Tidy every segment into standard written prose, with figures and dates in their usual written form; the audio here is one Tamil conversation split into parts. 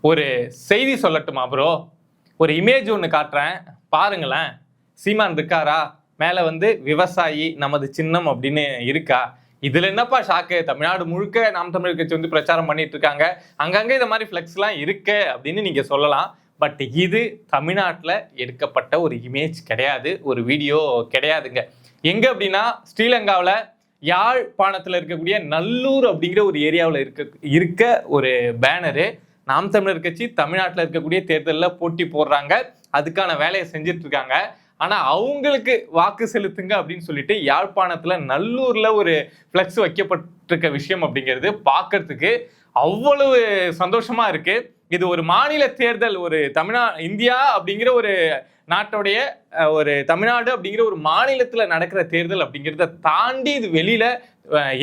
ஒரு செய்தி சொல்லட்டுமா ப்ரோ? ஒரு இமேஜ் ஒன்று காட்டுறேன் பாருங்களேன். சீமான் இருக்காரா? மேலே வந்து விவசாயி நமது சின்னம் அப்படின்னு இருக்கா? இதுல என்னப்பா ஷாக்கு? தமிழ்நாடு முழுக்க நாம் தமிழர் கட்சி வந்து பிரச்சாரம் பண்ணிட்டு இருக்காங்க. அங்கங்க இந்த மாதிரி ஃபிளெக்ஸ்லாம் இருக்கு அப்படின்னு நீங்க சொல்லலாம். பட் இது தமிழ்நாட்டில் எடுக்கப்பட்ட ஒரு இமேஜ் கிடையாது, ஒரு வீடியோ கிடையாதுங்க. எங்க அப்படின்னா ஸ்ரீலங்காவில் யாழ்ப்பாணத்தில் இருக்கக்கூடிய நல்லூர் அப்படிங்கிற ஒரு ஏரியாவில் இருக்க ஒரு பேனரு. நாம் தமிழர் கட்சி தமிழ்நாட்டில் இருக்கக்கூடிய தேர்தலில் போட்டி போடுறாங்க, அதுக்கான வேலையை செஞ்சுட்டு இருக்காங்க. ஆனா அவங்களுக்கு வாக்கு செலுத்துங்க அப்படின்னு சொல்லிட்டு யாழ்ப்பாணத்துல நல்லூர்ல ஒரு பிளக்ஸ் வைக்கப்பட்டிருக்க விஷயம் அப்படிங்கிறது பார்க்கறதுக்கு அவ்வளவு சந்தோஷமா இருக்கு. இது ஒரு மாநில தேர்தல், ஒரு இந்தியா அப்படிங்கிற ஒரு நாட்டுடைய ஒரு தமிழ்நாடு அப்படிங்கிற ஒரு மாநிலத்துல நடக்கிற தேர்தல் அப்படிங்கிறத தாண்டி இது வெளியில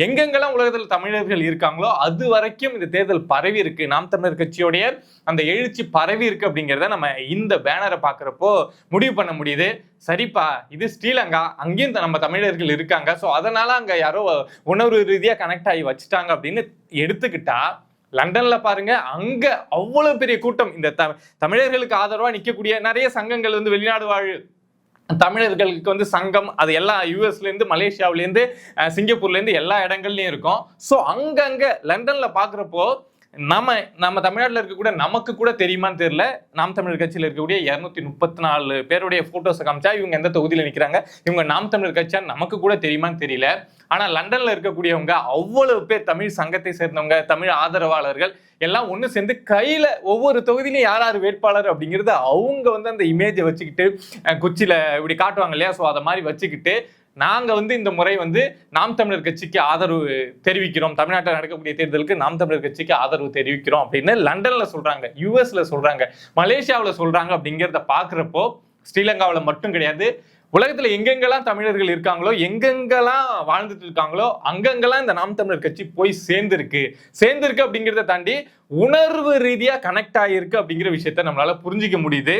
எங்கெங்கெல்லாம் உலகத்தில் தமிழர்கள் இருக்காங்களோ அது வரைக்கும் இந்த தேர்தல் பரவி இருக்கு. நாம் தமிழர் கட்சியோடைய அந்த எழுச்சி பரவி இருக்கு அப்படிங்கிறத நம்ம இந்த பேனரை பார்க்குறப்போ முடிவு பண்ண முடியுது. சரிப்பா, இது ஸ்ரீலங்கா, அங்கேயும் நம்ம தமிழர்கள் இருக்காங்க, ஸோ அதனால அங்க யாரோ உணர்வு ரீதியா கனெக்ட் ஆகி வச்சுட்டாங்க அப்படின்னு எடுத்துக்கிட்டா, லண்டன்ல பாருங்க, அங்க அவ்வளவு பெரிய கூட்டம். இந்த தமிழர்களுக்கு ஆதரவா நிற்கக்கூடிய நிறைய சங்கங்கள் வந்து வெளிநாடு வாழ் தமிழர்களுக்கு வந்து சங்கம், அது எல்லா யூஎஸ்லேருந்து மலேசியாவிலேருந்து சிங்கப்பூர்லேருந்து எல்லா இடங்கள்லையும் இருக்கும். ஸோ அங்கங்க லண்டன்ல பார்க்குறப்போ நம்ம தமிழ்நாட்டில் இருக்கக்கூடிய நமக்கு கூட தெரியுமான்னு தெரியல, நாம் தமிழர் கட்சியில் இருக்கக்கூடிய 234 பேருடைய போட்டோஸை காமிச்சா இவங்க எந்த தொகுதியில் நிற்கிறாங்க, இவங்க நாம் தமிழர் கட்சியா நமக்கு கூட தெரியுமான்னு தெரியல. ஆனால் லண்டன்ல இருக்கக்கூடியவங்க அவ்வளவு பேர் தமிழ் சங்கத்தை சேர்ந்தவங்க, தமிழ் ஆதரவாளர்கள் எல்லாம் ஒன்று சேர்ந்து கையில ஒவ்வொரு தொகுதியிலும் யார் யார் வேட்பாளர் அப்படிங்கிறது அவங்க வந்து அந்த இமேஜை வச்சுக்கிட்டு குச்சியில இப்படி காட்டுவாங்க இல்லையா, ஸோ அதை மாதிரி வச்சுக்கிட்டு நாங்க வந்து இந்த முறை வந்து நாம் தமிழர் கட்சிக்கு ஆதரவு தெரிவிக்கிறோம், தமிழ்நாட்டில் நடக்கக்கூடிய தேர்தலுக்கு நாம் தமிழர் கட்சிக்கு ஆதரவு தெரிவிக்கிறோம் அப்படின்னு லண்டன்ல சொல்றாங்க, யூஎஸ்ல சொல்றாங்க, மலேசியாவில் சொல்றாங்க. அப்படிங்கிறத பாக்குறப்போ ஸ்ரீலங்காவில் மட்டும் கிடையாது, உலகத்துல எங்கெங்கெல்லாம் தமிழர்கள் இருக்காங்களோ, எங்கெங்கெல்லாம் வாழ்ந்துட்டு இருக்காங்களோ, அங்கங்கெல்லாம் இந்த நாம் தமிழர் கட்சி போய் சேர்ந்திருக்கு அப்படிங்கிறத தாண்டி உணர்வு ரீதியா கனெக்ட் ஆகியிருக்கு அப்படிங்கிற விஷயத்த நம்மளால புரிஞ்சிக்க முடியுது.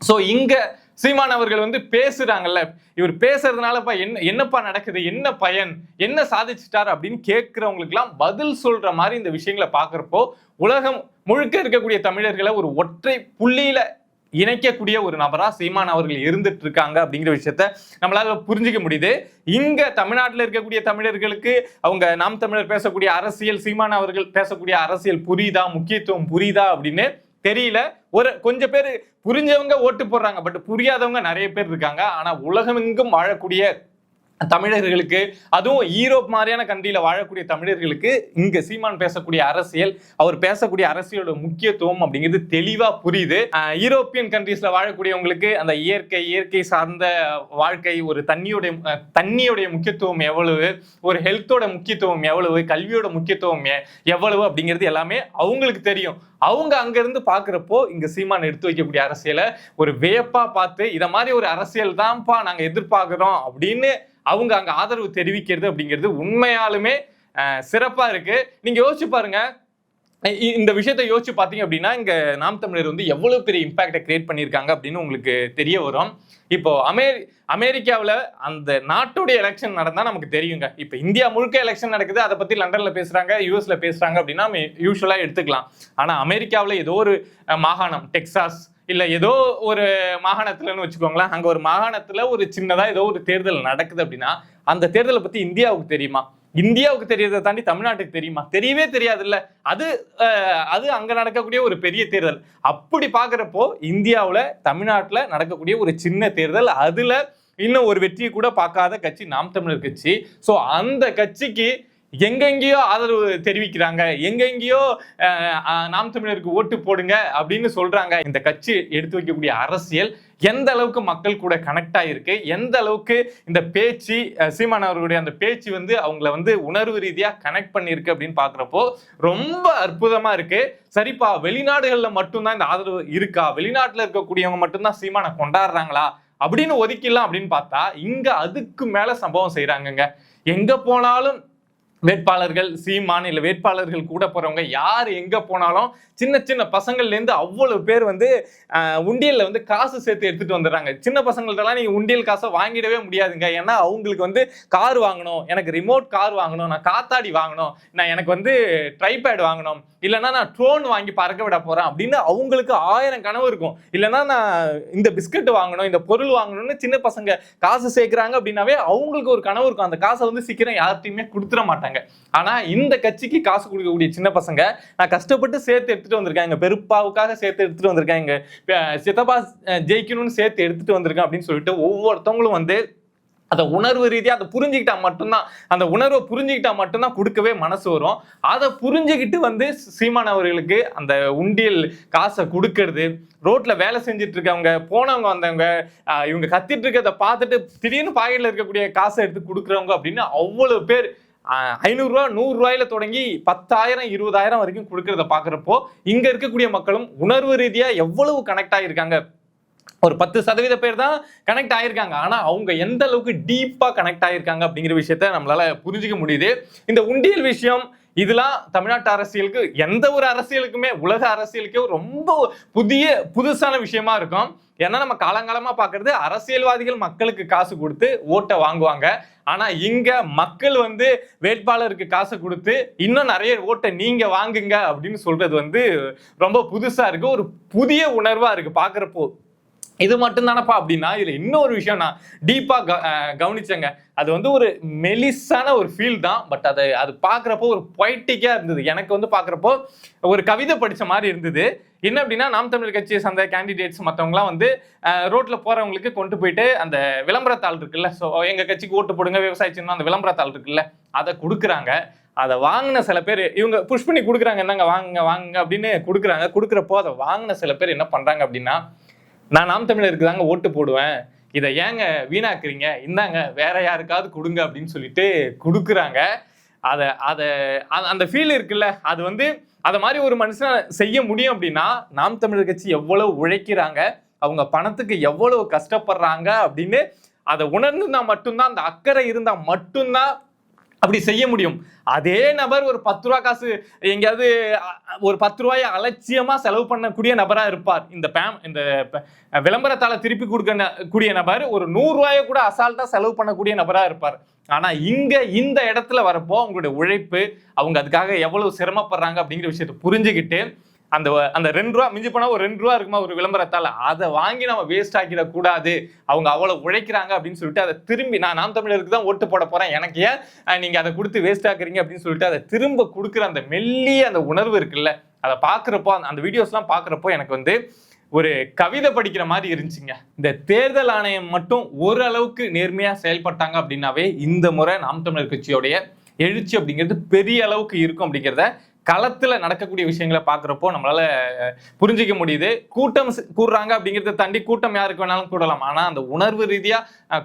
ஸோ இங்க சீமான் அவர்கள் வந்து பேசுறாங்கல்ல, இவர் பேசுறதுனாலப்பா என்னப்பா நடக்குது, என்ன பயன், என்ன சாதிச்சிட்டார் அப்படின்னு கேட்கிறவங்களுக்கு எல்லாம் பதில் சொல்ற மாதிரி இந்த விஷயங்களை பாக்குறப்போ உலகம் முழுக்க இருக்கக்கூடிய தமிழர்களை ஒரு ஒற்றை புள்ளியில இணைக்கக்கூடிய ஒரு நபரா சீமான் அவர்கள் இருந்துட்டு இருக்காங்க அப்படிங்கிற விஷயத்த நம்மளால புரிஞ்சுக்க முடியுது. இங்க தமிழ்நாட்டில் இருக்கக்கூடிய தமிழர்களுக்கு அவங்க நாம் தமிழர் பேசக்கூடிய அரசியல், சீமான் அவர்கள் பேசக்கூடிய அரசியல் புரியுதா, முக்கியத்துவம் புரியுதா அப்படின்னு தெரியல. கொஞ்சம் பேர் புரிஞ்சவங்க ஓட்டு போடுறாங்க, பட் புரியாதவங்க நிறைய பேர் இருக்காங்க. ஆனா உலகமெங்கும் வாழக்கூடிய தமிழர்களுக்கு, அதுவும் ஈரோப் மாதிரியான கண்ட்ரியில வாழக்கூடிய தமிழர்களுக்கு இங்க சீமான் பேசக்கூடிய அரசியல், அவர் பேசக்கூடிய அரசியலோட முக்கியத்துவம் அப்படிங்கிறது தெளிவா புரியுது. யூரோப்பியன் கண்ட்ரீஸ்ல வாழக்கூடியவங்களுக்கு அந்த இயற்கை சார்ந்த வாழ்க்கை, ஒரு தண்ணியோடைய முக்கியத்துவம் எவ்வளவு, ஒரு ஹெல்த்தோட முக்கியத்துவம் எவ்வளவு, கல்வியோட முக்கியத்துவம் எவ்வளவு அப்படிங்கிறது எல்லாமே அவங்களுக்கு தெரியும். அவங்க அங்க இருந்து பாக்குறப்போ இங்க சீமான் எடுத்து வைக்கக்கூடிய அரசியலை ஒரு வியப்பா பார்த்து, இத மாதிரி ஒரு அரசியல் தான்ப்பா நாங்க எதிர்பார்க்கிறோம் அப்படின்னு அவங்க அங்க ஆதரவு தெரிவிக்கிறது அப்படிங்கிறது உண்மையாலுமே சிறப்பா இருக்கு. நீங்க யோசிச்சு பாருங்க, இந்த விஷயத்தை யோசிச்சு பார்த்தீங்க அப்படின்னா இங்க நாம் தமிழர் வந்து எவ்வளவு பெரிய இம்பாக்டை கிரியேட் பண்ணியிருக்காங்க அப்படின்னு உங்களுக்கு தெரிய வரும். இப்போ அமெரிக்காவில் அந்த நாட்டுடைய எலெக்ஷன் நடந்தா நமக்கு தெரியுங்க. இப்போ இந்தியா முழுக்க எலெக்ஷன் நடக்குது, அதை பத்தி லண்டன்ல பேசுறாங்க, யூஎஸ்ல பேசுறாங்க அப்படின்னா நம்ம யூஸ்வலா எடுத்துக்கலாம். ஆனா அமெரிக்காவில் ஏதோ ஒரு மாகாணம், டெக்சாஸ் இல்ல ஏதோ ஒரு மாகாணத்துலன்னு வச்சுக்கோங்களேன், அங்க ஒரு மாகாணத்துல ஒரு சின்னதா ஏதோ ஒரு தேர்தல் நடக்குது அப்படின்னா அந்த தேர்தலை பத்தி இந்தியாவுக்கு தெரியுமா? இந்தியாவுக்கு தெரியறதை தாண்டி தமிழ்நாட்டுக்கு தெரியுமா? தெரியவே தெரியாது இல்ல. அது அங்க நடக்கக்கூடிய ஒரு பெரிய தேர்தல். அப்படி பாக்குறப்போ இந்தியாவுல தமிழ்நாட்டுல நடக்கக்கூடிய ஒரு சின்ன தேர்தல், அதுல இன்னும் ஒரு வெற்றியை கூட பார்க்காத கட்சி நாம் தமிழர் கட்சி. ஸோ அந்த கட்சிக்கு எங்கெங்கேயோ ஆதரவு தெரிவிக்கிறாங்க, எங்கெங்கேயோ நாம் தமிழருக்கு ஓட்டு போடுங்க அப்படின்னு சொல்றாங்க. இந்த கட்சி எடுத்து வைக்கக்கூடிய அரசியல் எந்த அளவுக்கு மக்கள் கூட கனெக்ட் ஆகிருக்கு, எந்த அளவுக்கு இந்த பேச்சு, சீமான் அவர்களுடைய அந்த பேச்சு வந்து அவங்கள வந்து உணர்வு ரீதியா கனெக்ட் பண்ணிருக்கு அப்படின்னு பாக்குறப்போ ரொம்ப அற்புதமா இருக்கு. சரிப்பா, வெளிநாடுகள்ல மட்டும்தான் இந்த ஆதரவு இருக்கா, வெளிநாட்டுல இருக்கக்கூடியவங்க மட்டும்தான் சீமானை கொண்டாடுறாங்களா அப்படின்னு ஒதுக்கிடலாம் அப்படின்னு பார்த்தா இங்க அதுக்கு மேல சம்பவம் செய்யறாங்கங்க. எங்க போனாலும் வேட்பாளர்கள் சீமான் இல்ல வேட்பாளர்கள் கூட போறவங்க யார் எங்க போனாலும் சின்ன சின்ன பசங்கள்ல இருந்து அவ்வளவு பேர் வந்து உண்டியல்ல வந்து காசு சேர்த்து எடுத்துட்டு வந்துடுறாங்க. சின்ன பசங்கள்ட்டலாம் நீங்க உண்டியல் காசை வாங்கிடவே முடியாதுங்க. ஏன்னா அவங்களுக்கு வந்து கார் வாங்கணும், எனக்கு ரிமோட் கார் வாங்கணும், நான் காத்தாடி வாங்கணும், நான் எனக்கு வந்து ட்ரைபேட் வாங்கணும், இல்லைன்னா நான் ட்ரோன் வாங்கி பறக்க விட போறேன் அப்படின்னு அவங்களுக்கு 1000 கனவு இருக்கும். இல்லைன்னா நான் இந்த பிஸ்கட் வாங்கணும், இந்த பொருள் வாங்கணும்னு சின்ன பசங்க காசு சேர்க்கிறாங்க அப்படின்னாவே அவங்களுக்கு ஒரு கனவு இருக்கும். அந்த காசை வந்து சீக்கிரம் யார்ட்டையுமே கொடுத்துட மாட்டாங்க. ஆனா இந்த கட்சிக்கு காசு கொடுக்கக்கூடிய சின்ன பசங்க நான் கஷ்டப்பட்டு சேர்த்து எடுத்துட்டு வந்திருக்கேன், எங்க பெருப்பாவுக்காக சேர்த்து எடுத்துட்டு வந்திருக்கேன், எங்க சித்தப்பா ஜெயிக்கணும்னு சேர்த்து எடுத்துட்டு வந்திருக்கேன் அப்படின்னு சொல்லிட்டு ஒவ்வொருத்தவங்களும் வந்து அதை உணர்வு ரீதியா அதை புரிஞ்சுக்கிட்டா மட்டும்தான், அந்த உணர்வை புரிஞ்சுக்கிட்டா மட்டும்தான் கொடுக்கவே மனசு வரும். அதை புரிஞ்சுக்கிட்டு வந்து சீமான் அவர்களுக்கு அந்த உண்டியல் காசை கொடுக்கறது, ரோட்ல வேலை செஞ்சுட்டு இருக்கவங்க போனவங்க வந்தவங்க இவங்க கத்திட்டு இருக்கிறத பார்த்துட்டு திடீர்னு பாக்கெட்ல இருக்கக்கூடிய காசை எடுத்து கொடுக்குறவங்க அப்படின்னு அவ்வளவு பேர் 500 ரூபா 100 ரூபாயில தொடங்கி 10,000 20,000 வரைக்கும் கொடுக்கறத பாக்குறப்போ இங்க இருக்கக்கூடிய மக்களும் உணர்வு ரீதியா எவ்வளவு கனெக்ட் ஆகியிருக்காங்க. ஒரு 10% பேர் தான் கனெக்ட் ஆயிருக்காங்க. ஆனா அவங்க எந்த அளவுக்கு டீப்பா கனெக்ட் ஆயிருக்காங்க அப்படிங்கிற விஷயத்த நம்மளால புரிஞ்சுக்க முடியுது. இந்த உண்டியல் விஷயம் இதெல்லாம் தமிழ்நாட்டு அரசியலுக்கு, எந்த ஒரு அரசியலுக்குமே, உலக அரசியலுக்கே ரொம்ப புதுசான விஷயமா இருக்கும். ஏன்னா நம்ம காலங்காலமா பாக்குறது அரசியல்வாதிகள் மக்களுக்கு காசு கொடுத்து ஓட்டை வாங்குவாங்க. ஆனா இங்க மக்கள் வந்து வேட்பாளருக்கு காசு கொடுத்து இன்னும் நிறைய ஓட்டை நீங்க வாங்குங்க அப்படின்னு சொல்றது வந்து ரொம்ப புதுசா இருக்கு, ஒரு புதிய உணர்வா இருக்கு பாக்குறப்போ. இது மட்டும் தானப்பா அப்படின்னா இதுல இன்னொரு விஷயம் நான் டீப்பா கவனிச்சேங்க. அது வந்து ஒரு மெலிசான ஒரு ஃபீல் தான், பட் அது பாக்குறப்போ ஒரு பொய்டிக்கா இருந்தது. எனக்கு வந்து பாக்குறப்போ ஒரு கவிதை படிச்ச மாதிரி இருந்தது. என்ன அப்படின்னா, நாம் தமிழர் கட்சியை சார்ந்த கேண்டிடேட்ஸ் மற்றவங்களாம் வந்து ரோட்ல போறவங்களுக்கு கொண்டு போயிட்டு அந்த விளம்பரத்தாள் இருக்குல்ல, ஸோ எங்க கட்சிக்கு ஓட்டு போடுங்க விவசாய சின்னம், அந்த விளம்பரத்தாள் இருக்குல்ல அதை கொடுக்குறாங்க. அதை வாங்கின சில பேர் இவங்க புஷ் பண்ணி கொடுக்குறாங்க, என்னங்க வாங்குங்க வாங்குங்க அப்படின்னு கொடுக்குறாங்க. கொடுக்குறப்போ அதை வாங்கின சில பேர் என்ன பண்றாங்க அப்படின்னா, நான் நாம் தமிழருக்கு தாங்க ஓட்டு போடுவேன், இதை ஏங்க வீணாக்குறீங்க, இந்தாங்க வேற யாருக்காவது கொடுங்க அப்படின்னு சொல்லிட்டு கொடுக்குறாங்க. அந்த ஃபீல் இருக்குல்ல, அது வந்து அத மாதிரி ஒரு மனுஷன் செய்ய முடியும் அப்படின்னா நாம் தமிழர் கட்சி எவ்வளவு உழைக்கிறாங்க, அவங்க பணத்துக்கு எவ்வளவு கஷ்டப்படுறாங்க அப்படின்னு அதை உணர்ந்துனா மட்டும்தான், அந்த அக்கறை இருந்தா மட்டும்தான் அப்படி செய்ய முடியும். அதே நபர் ஒரு 10 ரூபா காசு எங்கேயாவது ஒரு 10 ரூபாயை அலட்சியமா செலவு பண்ணக்கூடிய நபரா இருப்பார். இந்த விளம்பரத்தால திருப்பி கொடுக்க கூடிய நபர் ஒரு 100 ரூபாயை கூட அசால்ட்டா செலவு பண்ணக்கூடிய நபரா இருப்பார். ஆனா இங்க இந்த இடத்துல வரப்போ அவங்களுடைய உழைப்பு, அவங்க அதுக்காக எவ்வளவு சிரமப்படுறாங்க அப்படிங்கிற விஷயத்தை புரிஞ்சுக்கிட்டு அந்த 2 ரூபா மிஞ்சி போனா ஒரு 2 ரூபா இருக்குமா ஒரு விளம்பரத்தால, அதை வாங்கி நம்ம வேஸ்ட் ஆக்கிட கூடாது, அவங்க அவ்வளவு உழைக்கிறாங்க அப்படின்னு சொல்லிட்டு அதை திரும்பி நான் நாம் தமிழருக்கு தான் ஓட்டு போட போறேன், எனக்கு ஏன் நீங்க அதை கொடுத்து வேஸ்ட் ஆக்குறீங்க அப்படின்னு சொல்லிட்டு அதை திரும்ப கொடுக்குற அந்த மெல்லிய அந்த உணர்வு இருக்குல்ல, அதை பாக்குறப்போ அந்த வீடியோஸ் எல்லாம் பாக்குறப்போ எனக்கு வந்து ஒரு கவிதை படிக்கிற மாதிரி இருந்துச்சுங்க. இந்த தேர்தல் ஆணையம் மட்டும் ஓரளவுக்கு நேர்மையா செயல்பட்டாங்க அப்படின்னாவே இந்த முறை நாம் தமிழர் கட்சியோடைய எழுச்சி அப்படிங்கிறது பெரிய அளவுக்கு இருக்கும் அப்படிங்கிறத களத்துல நடக்கக்கூடிய விஷயங்களை பாக்குறப்போ நம்மளால புரிஞ்சிக்க முடியுது. கூட்டம் கூடுறாங்க அப்படிங்கிறத தாண்டி கூட்டம் யாருக்கு வேணாலும் கூடலாம், ஆனா அந்த உணர்வு ரீதியா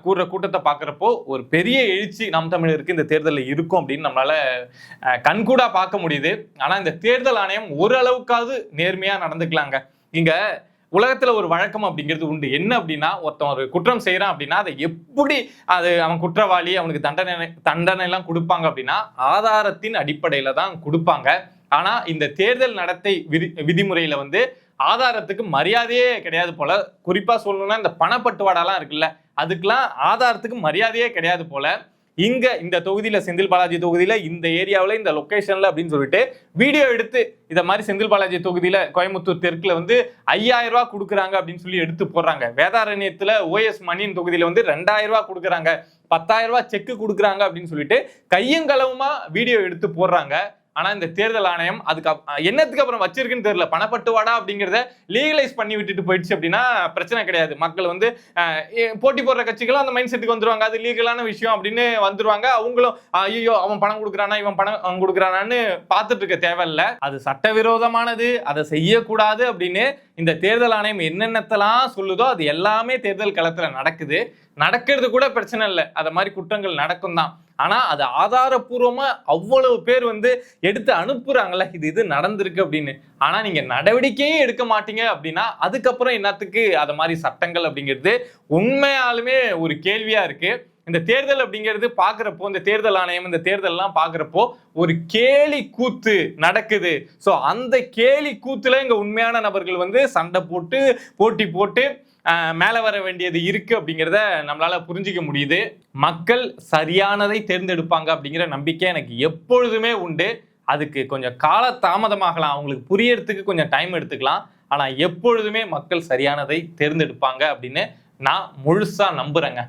கூடுற கூட்டத்தை பாக்குறப்போ ஒரு பெரிய எழுச்சி நாம் தமிழருக்கு இந்த தேர்தலில் இருக்கும் அப்படின்னு நம்மளால கண்கூடா பார்க்க முடியுது. ஆனா இந்த தேர்தல் ஆணையம் ஓரளவுக்காவது நேர்மையா நடந்துக்கலாங்க. இங்க உலகத்துல ஒரு வழக்கம் அப்படிங்கிறது உண்டு. என்ன அப்படின்னா, ஒருத்தன் ஒரு குற்றம் செய்யறான் அப்படின்னா அதை எப்படி அவன் குற்றவாளி, அவனுக்கு தண்டனை எல்லாம் கொடுப்பாங்க அப்படின்னா ஆதாரத்தின் அடிப்படையில தான் கொடுப்பாங்க. ஆனா இந்த தேர்தல் நடத்தை விதிமுறையில வந்து ஆதாரத்துக்கு மரியாதையே கிடையாது போல. குறிப்பா சொல்லணும்னா இந்த பணப்பட்டுவாடாலாம் இருக்குல்ல, அதுக்கெல்லாம் ஆதாரத்துக்கு மரியாதையே கிடையாது போல. இங்க இந்த தொகுதியில செந்தில் பாலாஜி தொகுதியில இந்த ஏரியாவில் இந்த லொகேஷன்ல அப்படின்னு சொல்லிட்டு வீடியோ எடுத்து இத மாதிரி செந்தில் பாலாஜி தொகுதியில கோயம்புத்தூர் தெற்குல வந்து 5000 ரூபாய் கொடுக்குறாங்க அப்படின்னு சொல்லி எடுத்து போடுறாங்க. வேதாரண்யத்துல OS மணியின் தொகுதியில வந்து 2000 ரூபாய் கொடுக்குறாங்க, 10,000 ரூபாய் செக்கு கொடுக்குறாங்க அப்படின்னு சொல்லிட்டு கையங்களவுமா வீடியோ எடுத்து போடுறாங்க. ஆனா இந்த தேர்தல் ஆணையம் அதுக்கு என்னத்துக்கு அப்புறம் வச்சிருக்குன்னு தெரியல. பணப்பட்டுவாடா அப்படிங்கிறத லீகலைஸ் பண்ணி விட்டுட்டு போயிடுச்சு அப்படின்னா பிரச்சனை கிடையாது. மக்கள் வந்து போட்டி போடுற கட்சிகளும் அந்த மைண்ட் செட்டுக்கு வந்துருவாங்க, அது லீகலான விஷயம் அப்படின்னு வந்துருவாங்க. அவங்களும் ஐயோ அவன் பணம் கொடுக்குறானா இவன் பணம் கொடுக்குறானான்னு பார்த்துட்டு இருக்க தேவையில்லை. அது சட்டவிரோதமானது, அதை செய்யக்கூடாது அப்படின்னு இந்த தேர்தல் ஆணையம் என்னென்னத்தெல்லாம் சொல்லுதோ அது எல்லாமே தேர்தல் களத்துல நடக்கிறது கூட பிரச்சனை இல்லை, அது மாதிரி குற்றங்கள் நடக்கும் தான். ஆனா அது ஆதாரபூர்வமா அவ்வளவு பேர் வந்து எடுத்து அனுப்புறாங்கல்ல, இது நடந்திருக்கு அப்படின்னு. ஆனா நீங்க நடவடிக்கையே எடுக்க மாட்டீங்க அப்படின்னா அதுக்கப்புறம் என்னத்துக்கு அது மாதிரி சட்டங்கள் அப்படிங்கிறது உண்மையாலுமே ஒரு கேள்வியா இருக்கு. இந்த தேர்தல் அப்படிங்கிறது பாக்குறப்போ, இந்த தேர்தல் ஆணையம் இந்த தேர்தல்லாம் பாக்குறப்போ ஒரு கேலி கூத்து நடக்குது. சோ அந்த கேலி கூத்துல இங்க உண்மையான நபர்கள் வந்து சண்டை போட்டு போட்டி போட்டு மேல வர வேண்டியது இருக்கு அப்படிங்கிறத நம்மளால புரிஞ்சிக்க முடியுது. மக்கள் சரியானதை தேர்ந்தெடுப்பாங்க அப்படிங்கிற நம்பிக்கை எனக்கு எப்பொழுதுமே உண்டு. அதுக்கு கொஞ்சம் கால தாமதமாகலாம், அவங்களுக்கு புரியறதுக்கு கொஞ்சம் டைம் எடுத்துக்கலாம். ஆனா எப்பொழுதுமே மக்கள் சரியானதை தேர்ந்தெடுப்பாங்க அப்படின்னு நான் முழுசா நம்புறேங்க.